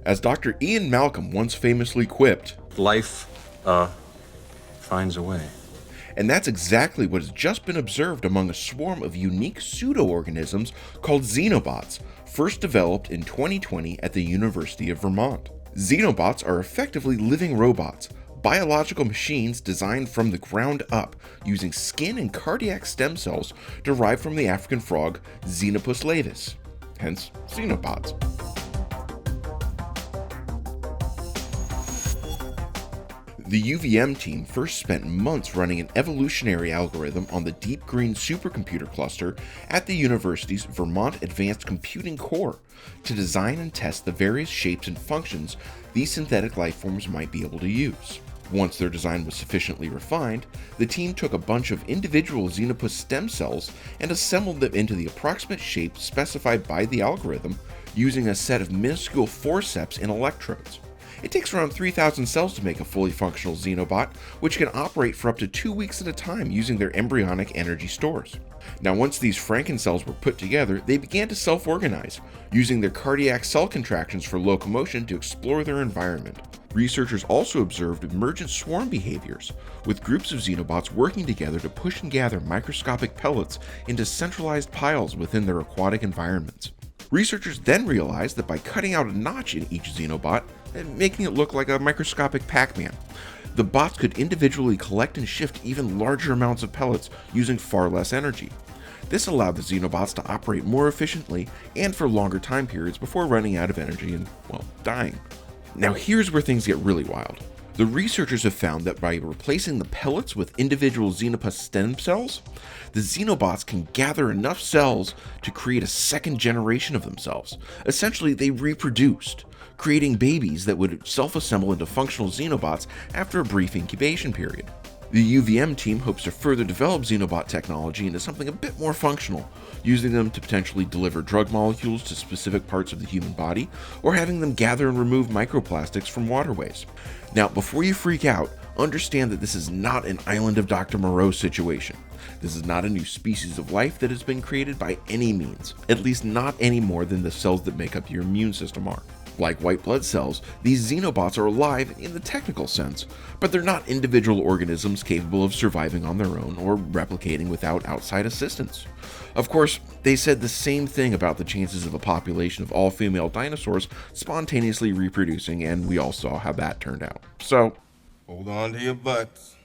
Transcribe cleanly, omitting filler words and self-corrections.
As Dr. Ian Malcolm once famously quipped, Life, finds a way. and that's exactly what has just been observed among a swarm of unique pseudo-organisms called Xenobots, first developed in 2020 at the University of Vermont. Xenobots are effectively living robots, biological machines designed from the ground up using skin and cardiac stem cells derived from the African frog Xenopus laevis, hence Xenobots. The UVM team first spent months running an evolutionary algorithm on the Deep Green supercomputer cluster at the university's Vermont Advanced Computing Core to design and test the various shapes and functions these synthetic life forms might be able to use. Once their design was sufficiently refined, the team took a bunch of individual Xenopus stem cells and assembled them into the approximate shape specified by the algorithm using a set of minuscule forceps and electrodes. It takes around 3,000 cells to make a fully functional Xenobot, which can operate for up to 2 weeks at a time using their embryonic energy stores. Now, once these Franken cells were put together, they began to self-organize, using their cardiac cell contractions for locomotion to explore their environment. Researchers also observed emergent swarm behaviors, with groups of Xenobots working together to push and gather microscopic pellets into centralized piles within their aquatic environments. Researchers then realized that by cutting out a notch in each Xenobot and making it look like a microscopic Pac-Man, the bots could individually collect and shift even larger amounts of pellets using far less energy. This allowed the Xenobots to operate more efficiently and for longer time periods before running out of energy and, well, dying. Now here's where things get really wild. The researchers have found that by replacing the pellets with individual Xenopus stem cells, the Xenobots can gather enough cells to create a second generation of themselves. Essentially, they reproduced, creating babies that would self-assemble into functional Xenobots after a brief incubation period. The UVM team hopes to further develop Xenobot technology into something a bit more functional, using them to potentially deliver drug molecules to specific parts of the human body, or having them gather and remove microplastics from waterways. Now, before you freak out, understand that this is not an Island of Dr. Moreau situation. This is not a new species of life that has been created by any means, at least not any more than the cells that make up your immune system are. Like white blood cells, these Xenobots are alive in the technical sense, but they're not individual organisms capable of surviving on their own or replicating without outside assistance. Of course, they said the same thing about the chances of a population of all-female dinosaurs spontaneously reproducing, and we all saw how that turned out. So, hold on to your butts.